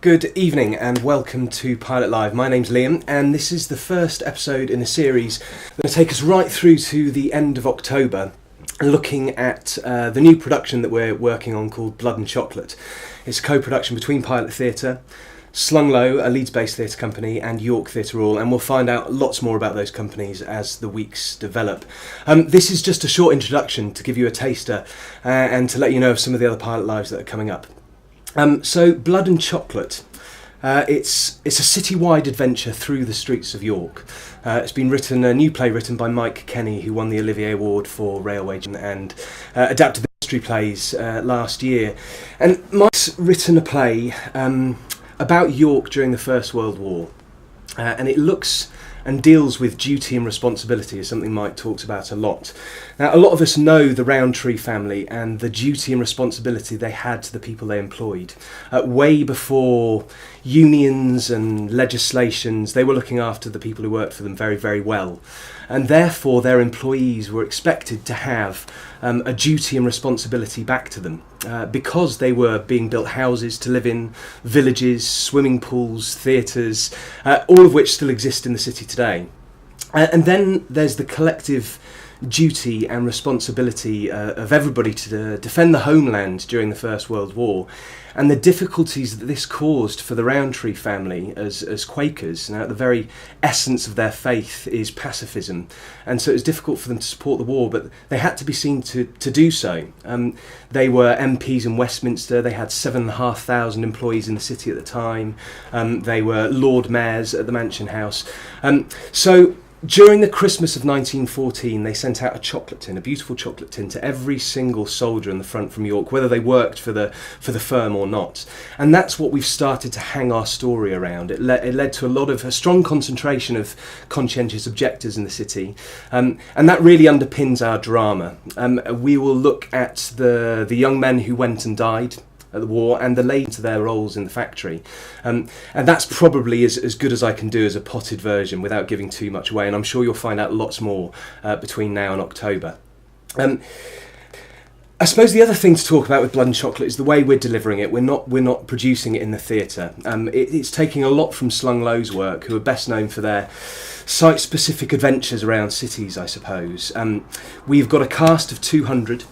Good evening and welcome to Pilot Live. My name's Liam and this is the first episode in a series that will take us right through to the end of October, looking at the new production that we're working on called Blood and Chocolate. It's a co-production between Pilot Theatre, Slung Low, a Leeds-based theatre company, and York Theatre Hall, and we'll find out lots more about those companies as the weeks develop. This is just a short introduction to give you a taster and to let you know of some of the other Pilot Lives that are coming up. So Blood and Chocolate, it's a citywide adventure through the streets of York. It's been written, a new play written by Mike Kenny, who won the Olivier Award for Railway and adapted the history plays last year. And Mike's written a play about York during the First World War, and it looks and deals with duty and responsibility as something Mike talks about a lot. Now, a lot of us know the Rowntree family and the duty and responsibility they had to the people they employed. Way before unions and legislations, they were looking after the people who worked for them very, very well. And therefore, their employees were expected to have a duty and responsibility back to them because they were being built houses to live in, villages, swimming pools, theatres, all of which still exist in the city today. And then there's the collective duty and responsibility of everybody to defend the homeland during the First World War, and the difficulties that this caused for the Rowntree family as Quakers. Now, the very essence of their faith is pacifism, and so it was difficult for them to support the war, but they had to be seen to do so. They were MPs in Westminster, they had 7,500 employees in the city at the time, they were Lord Mayors at the Mansion House. So during the Christmas of 1914, they sent out a chocolate tin, a beautiful chocolate tin, to every single soldier in the front from York, whether they worked for the firm or not. And that's what we've started to hang our story around. It led to a strong concentration of conscientious objectors in the city, and that really underpins our drama. We will look at the young men who went and died at the war and the ladies to their roles in the factory, and that's probably as good as I can do as a potted version without giving too much away, and I'm sure you'll find out lots more between now and October. I suppose the other thing to talk about with Blood and Chocolate is the way we're delivering it. We're not producing it in the theatre. It's taking a lot from Slung Low's work, who are best known for their site-specific adventures around cities, I suppose. We've got a cast of 200.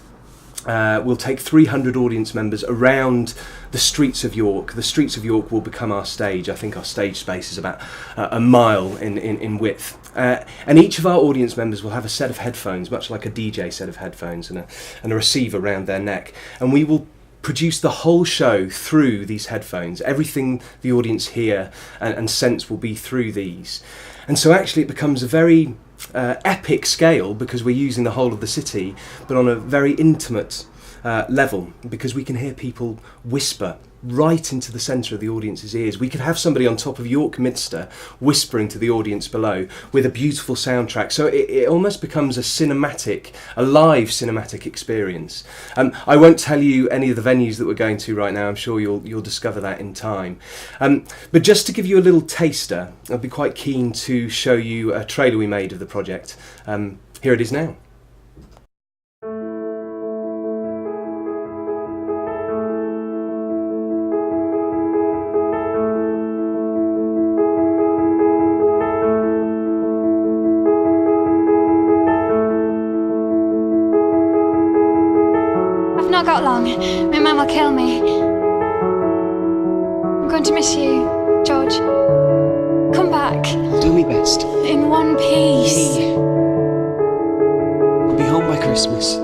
We'll take 300 audience members around the streets of York. The streets of York will become our stage. I think our stage space is about a mile in width. And each of our audience members will have a set of headphones, much like a DJ set of headphones, and a receiver around their neck. And we will produce the whole show through these headphones. Everything the audience hear and sense will be through these. And so actually it becomes a very epic scale, because we're using the whole of the city, but on a very intimate level, because we can hear people whisper right into the centre of the audience's ears. We could have somebody on top of York Minster whispering to the audience below with a beautiful soundtrack. So it almost becomes a live cinematic experience. I won't tell you any of the venues that we're going to right now. I'm sure you'll discover that in time. But just to give you a little taster, I'd be quite keen to show you a trailer we made of the project. Here it is now. I've not got long. My mum will kill me. I'm going to miss you, George. Come back. I'll do my best. In one piece. I'll be home by Christmas.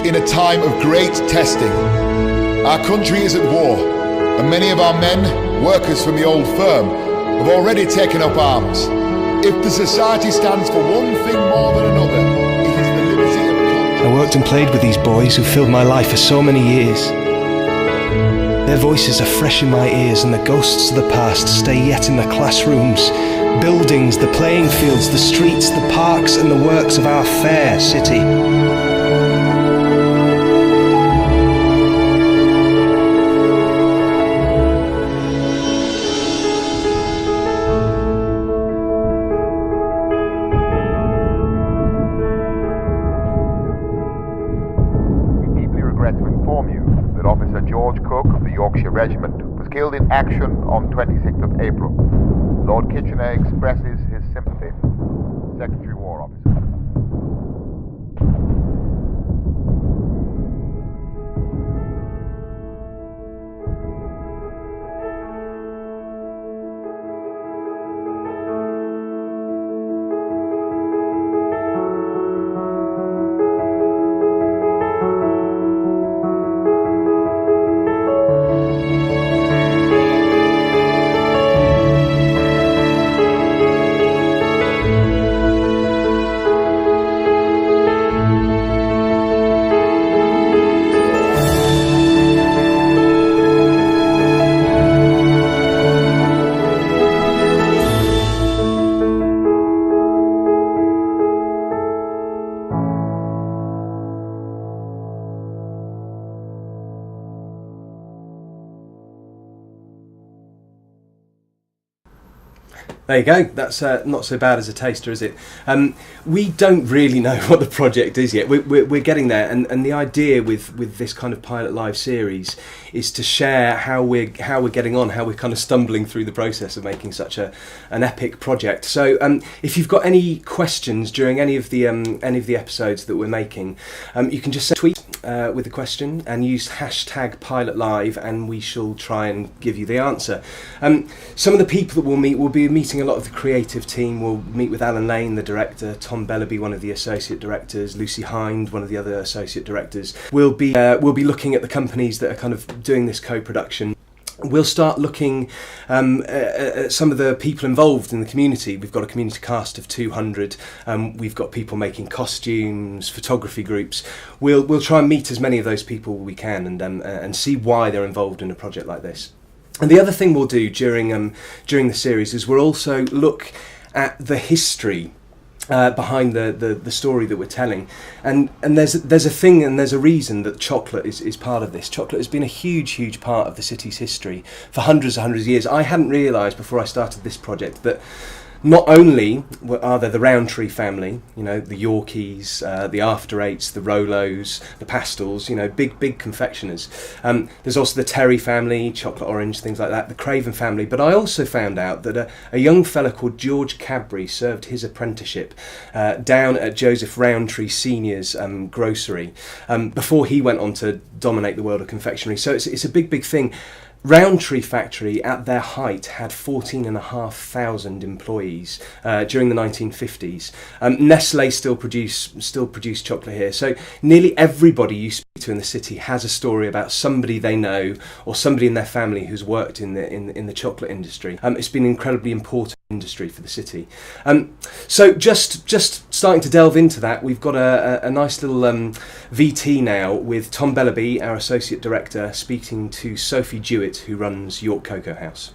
In a time of great testing. Our country is at war, and many of our men, workers from the old firm, have already taken up arms. If the society stands for one thing more than another, it is the liberty of conscience. I worked and played with these boys who filled my life for so many years. Their voices are fresh in my ears, and the ghosts of the past stay yet in the classrooms, buildings, the playing fields, the streets, the parks, and the works of our fair city. Officer George Cook of the Yorkshire Regiment was killed in action on 26th of April. Lord Kitchener expresses his sympathy. Secretary War Officer. There you go. That's not so bad as a taster, is it? We don't really know what the project is yet. We're getting there, and the idea with this kind of Pilot Live series is to share how we're getting on, how we're kind of stumbling through the process of making such an epic project. So if you've got any questions during any of the episodes that we're making, you can just send a tweet with a question and use hashtag Pilot Live, and we shall try and give you the answer. Some of the people that we'll be meeting a lot of the creative team. We'll meet with Alan Lane, the director, Tom Bellaby, one of the associate directors, Lucy Hind, one of the other associate directors. We'll be looking at the companies that are kind of doing this co-production. We'll start looking at some of the people involved in the community. We've got a community cast of 200. We've got people making costumes, photography groups. We'll try and meet as many of those people we can and see why they're involved in a project like this. And the other thing we'll do during the series is we'll also look at the history behind the story that we're telling, and there's a thing and there's a reason that chocolate is part of this. Chocolate has been a huge part of the city's history for hundreds of years. I hadn't realised before I started this project that not only are there the Rowntree family, the Yorkies, the After Eights, the Rolos, the Pastels, big confectioners. There's also the Terry family, Chocolate Orange, things like that, the Craven family. But I also found out that a young fella called George Cadbury served his apprenticeship down at Joseph Rowntree Senior's grocery before he went on to dominate the world of confectionery. So it's a big thing. Rowntree factory at their height had 14,500 employees during the 1950s. Nestle still produce chocolate here, so nearly everybody you speak to in the city has a story about somebody they know or somebody in their family who's worked in the chocolate industry. It's been an incredibly important industry for the city. So just starting to delve into that, we've got a nice little VT now with Tom Bellaby, our associate director, speaking to Sophie Jewett, who runs York Cocoa House.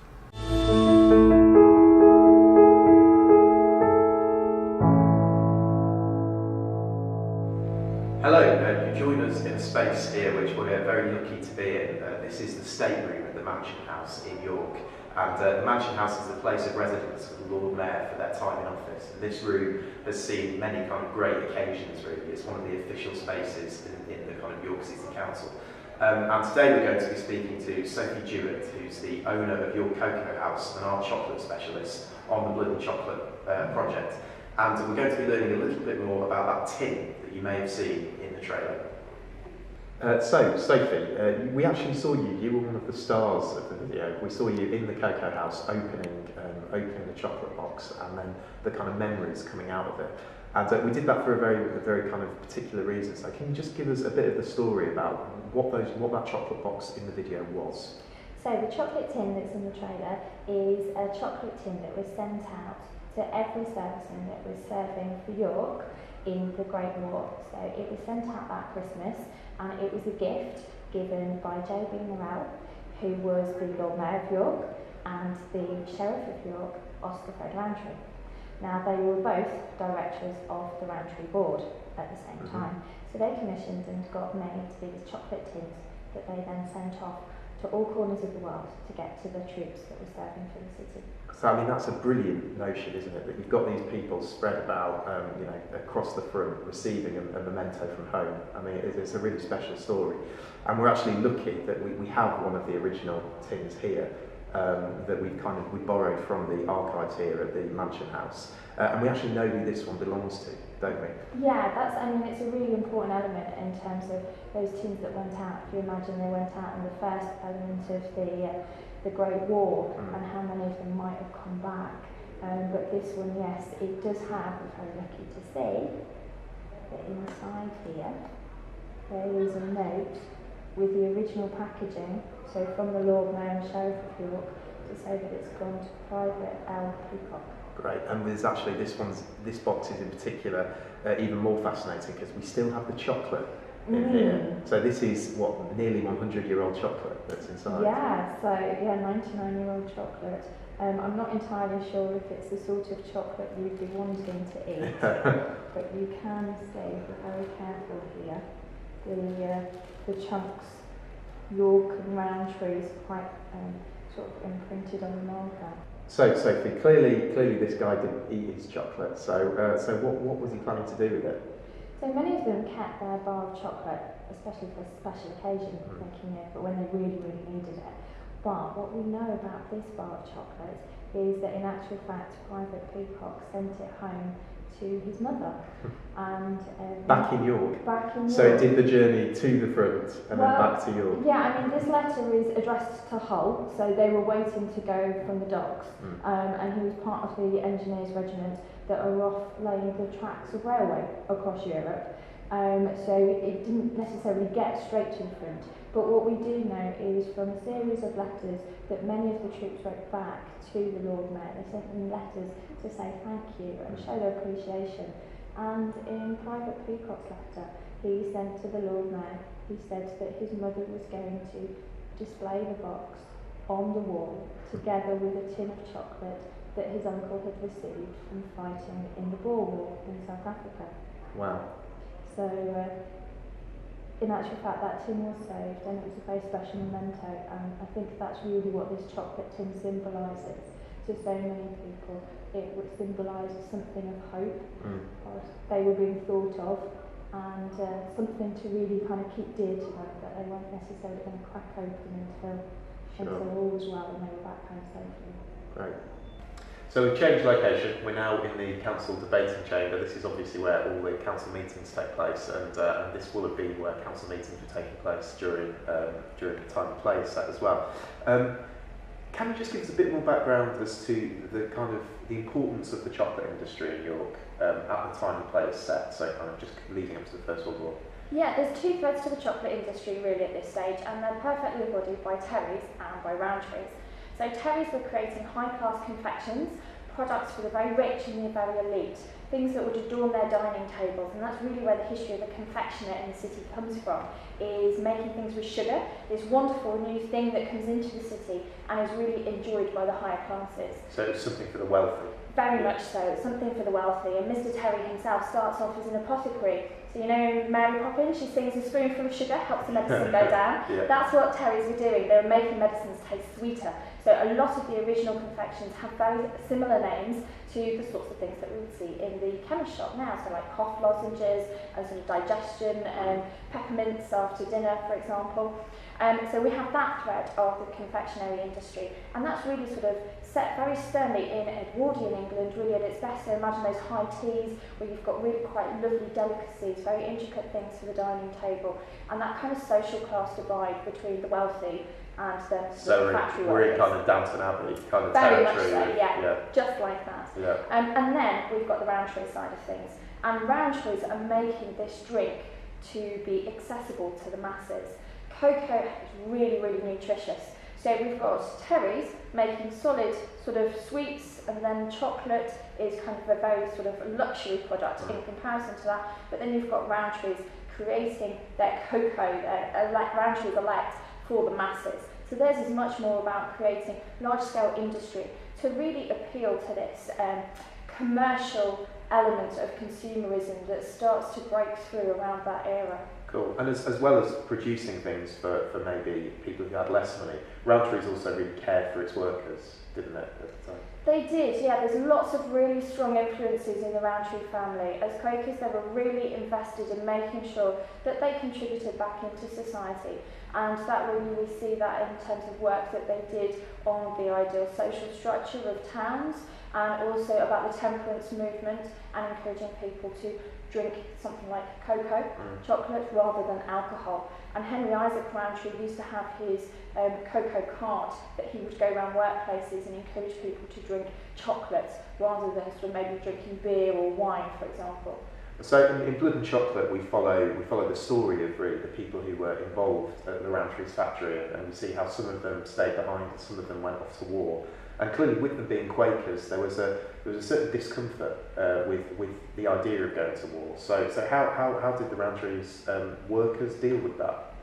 Hello, you join us in a space here which we're very lucky to be in. This is the state room at the Mansion House in York, and the Mansion House is the place of residence for the Lord Mayor for their time in office. This room has seen many kind of great occasions, really. It's one of the official spaces in the kind of York City Council. And today we're going to be speaking to Sophie Jewett, who's the owner of York Cocoa House and our chocolate specialist on the Blood and Chocolate project. And we're going to be learning a little bit more about that tin that you may have seen in the trailer. So, Sophie, we actually saw you. You were one of the stars of the video. We saw you in the Cocoa House opening the chocolate box, and then the kind of memories coming out of it. And we did that for a very kind of particular reason. So, can you just give us a bit of the story about what that chocolate box in the video was? So, the chocolate tin that's in the trailer is a chocolate tin that was sent out to every serviceman that was serving for York in the Great War. So it was sent out that Christmas, and it was a gift given by J.B. Morrell, who was the Lord Mayor of York, and the Sheriff of York, Oscar Fred Rowntree. Now, they were both directors of the Rowntree Board at the same time, so they commissioned and got made these chocolate tins that they then sent off to all corners of the world to get to the troops that were serving for the city. So I mean, that's a brilliant notion, isn't it? That you've got these people spread about, across the front, receiving a memento from home. I mean, it's a really special story, and we're actually lucky that we have one of the original tins here that we borrowed from the archives here at the Mansion House, and we actually know who this one belongs to, don't we? Yeah, it's a really important element in terms of those tins that went out. If you imagine they went out in the first element of the Great War, and how many of them might have come back. But this one, yes, it does have, we're very lucky to see, that inside here there is a note with the original packaging, so from the Lord Mayor and Sheriff of York, to say that it's gone to Private L. Peacock. Great, and there's actually this box is in particular even more fascinating because we still have the chocolate in here. So this is what, nearly 100-year-old chocolate that's inside. Yeah, so 99-year-old chocolate. I'm not entirely sure if it's the sort of chocolate you'd be wanting to eat, but you can see, we're very careful here, the chunks, York and Rowntree, quite sort of imprinted on the marker. So Sophie, clearly this guy didn't eat his chocolate. So what was he planning to do with it? So many of them kept their bar of chocolate, especially for special occasions, thinking it, but when they really, really needed it. But what we know about this bar of chocolate is that in actual fact, Private Peacock sent it home to his mother. And back in York? Back in York. So it did the journey to the front and then back to York? Yeah, I mean, this letter is addressed to Hull, so they were waiting to go from the docks, and he was part of the engineers regiment that are off laying the tracks of railway across Europe. So it didn't necessarily get straight to the front. But what we do know is from a series of letters that many of the troops wrote back to the Lord Mayor. They sent them letters to say thank you and show their appreciation. And in Private Peacock's letter, he sent to the Lord Mayor, he said that his mother was going to display the box on the wall together with a tin of chocolate that his uncle had received from fighting in the Boer War in South Africa. Wow. So, in actual fact, that tin was saved, and it was a very special memento, and I think that's really what this chocolate tin symbolises to so many people. It would symbolise something of hope, or they were being thought of, and something to really kind of keep dear to them, that they weren't necessarily going to crack open until all was well and they were back home safely. Great. So we've changed location. We're now in the council debating chamber. This is obviously where all the council meetings take place, and this will have been where council meetings were taking place during the time and place as well. Can you just give us a bit more background as to the importance of the chocolate industry in York at the time and place set? So kind of just leading up to the First World War. Yeah, there's two threads to the chocolate industry really at this stage, and they're perfectly embodied by Terry's and by Rowntree's. So Terry's were creating high-class confections, products for the very rich and the very elite, things that would adorn their dining tables, and that's really where the history of a confectioner in the city comes from, is making things with sugar, this wonderful new thing that comes into the city and is really enjoyed by the higher classes. So it's something for the wealthy? Very much so, it's something for the wealthy, and Mr. Terry himself starts off as an apothecary. So you know Mary Poppins, she sings a spoonful of sugar, helps the medicine go down. Yeah. That's what Terry's were doing, they were making medicines taste sweeter. So a lot of the original confections have very similar names to the sorts of things that we would see in the chemist shop now, so like cough lozenges and sort of digestion, peppermints after dinner, for example. So we have that thread of the confectionery industry, and that's really sort of set very sternly in Edwardian England, really at its best. So imagine those high teas where you've got really quite lovely delicacies, very intricate things for the dining table, and that kind of social class divide between the wealthy and the factory workers. We're in kind of Downton Abbey kind of very territory. Very much so, yeah, just like that. Yeah. And then we've got the Rowntree side of things, and Rowntrees are making this drink to be accessible to the masses. Cocoa is really, really nutritious. So we've got Terry's making solid sort of sweets, and then chocolate is kind of a very sort of luxury product in comparison to that. But then you've got Rowntrees creating their cocoa, Rowntrees elect for the masses. So So theirs is much more about creating large-scale industry to really appeal to this commercial element of consumerism that starts to break through around that era. Cool. And as well as producing things for maybe people who had less money, Rowntree's also really cared for its workers, didn't it, at the time? They did, yeah. There's lots of really strong influences in the Rowntree family. As Quakers, they were really invested in making sure that they contributed back into society. And that really, we see that in terms of work that they did on the ideal social structure of towns, and also about the temperance movement and encouraging people to drink something like cocoa, chocolate, rather than alcohol. And Henry Isaac Rowntree used to have his cocoa cart that he would go around workplaces and encourage people to drink chocolate rather than sort of maybe drinking beer or wine, for example. So in Blood and Chocolate, we follow the story of really the people who were involved at the Rowntree's factory, and we see how some of them stayed behind and some of them went off to war. And clearly, with them being Quakers, there was a certain discomfort with the idea of going to war. So how did the Rowntree's workers deal with that?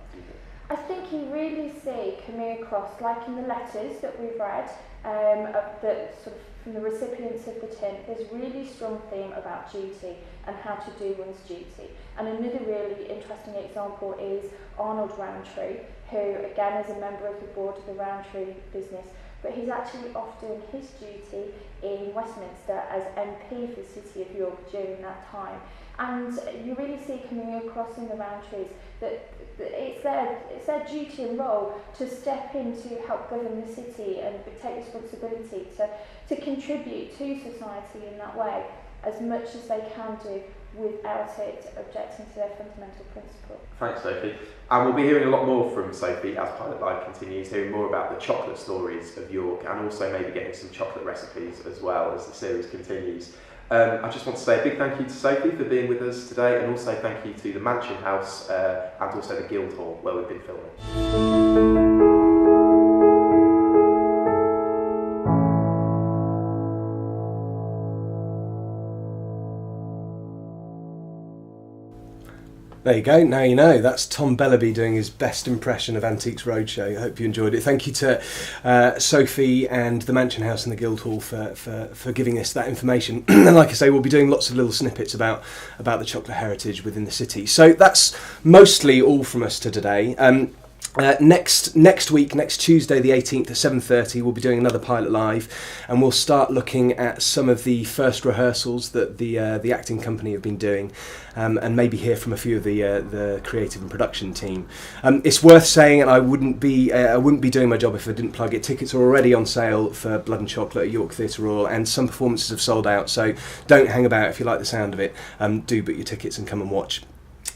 I think you really see coming across, like in the letters that we've read, sort of from the recipients of the tin, there's really strong theme about duty and how to do one's duty. And another really interesting example is Arnold Rowntree, who again is a member of the board of the Rowntree business, but he's actually off doing his duty in Westminster as MP for the City of York during that time. And you really see coming across in the Rowntrees that it's their duty and role to step in to help govern the city and take responsibility to contribute to society in that way as much as they can do without it objecting to their fundamental principle. Thanks, Sophie. And we'll be hearing a lot more from Sophie as Pilot Live continues, hearing more about the chocolate stories of York and also maybe getting some chocolate recipes as well as the series continues. I just want to say a big thank you to Sophie for being with us today, and also thank you to the Mansion House and also the Guildhall where we've been filming. There you go, now you know. That's Tom Bellaby doing his best impression of Antiques Roadshow. I hope you enjoyed it. Thank you to Sophie and the Mansion House and the Guildhall for giving us that information. And like I say, we'll be doing lots of little snippets about the chocolate heritage within the city. So that's mostly all from us today. Next week, next Tuesday the 18th at 7:30, we'll be doing another Pilot Live, and we'll start looking at some of the first rehearsals that the acting company have been doing, and maybe hear from a few of the creative and production team. It's worth saying, and I wouldn't be doing my job if I didn't plug it. Tickets are already on sale for Blood and Chocolate at York Theatre Royal, and some performances have sold out. So don't hang about if you like the sound of it. Do book your tickets and come and watch.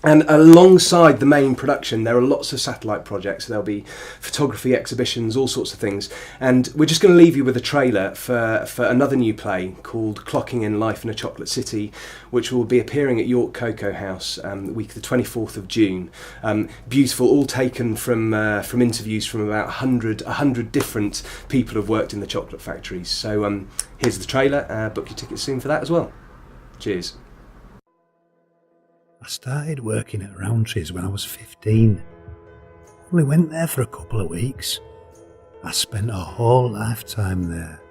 And alongside the main production, there are lots of satellite projects. There'll be photography exhibitions, all sorts of things. And we're just going to leave you with a trailer for another new play called Clocking in Life in a Chocolate City, which will be appearing at York Cocoa House the week of the 24th of June. Beautiful, all taken from interviews from about 100 different people who've worked in the chocolate factories. So here's the trailer. Book your tickets soon for that as well. Cheers. I started working at Rowntree's when I was 15. Only went there for a couple of weeks. I spent a whole lifetime there.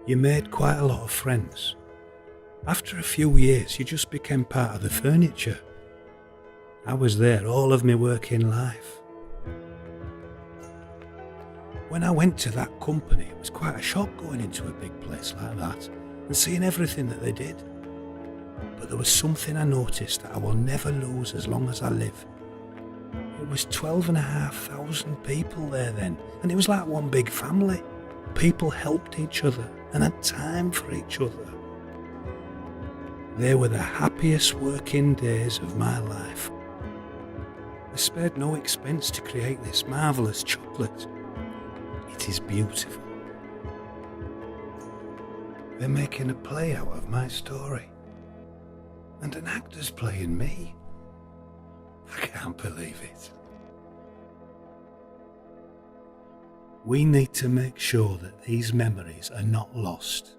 You made quite a lot of friends. After a few years, you just became part of the furniture. I was there all of my working life. When I went to that company, it was quite a shock going into a big place like that and seeing everything that they did. But there was something I noticed that I will never lose as long as I live. It was 12,500 people there then, and it was like one big family. People helped each other and had time for each other. They were the happiest working days of my life. I spared no expense to create this marvellous chocolate. It is beautiful. They're making a play out of my story. And an actor's playing me. I can't believe it. We need to make sure that these memories are not lost.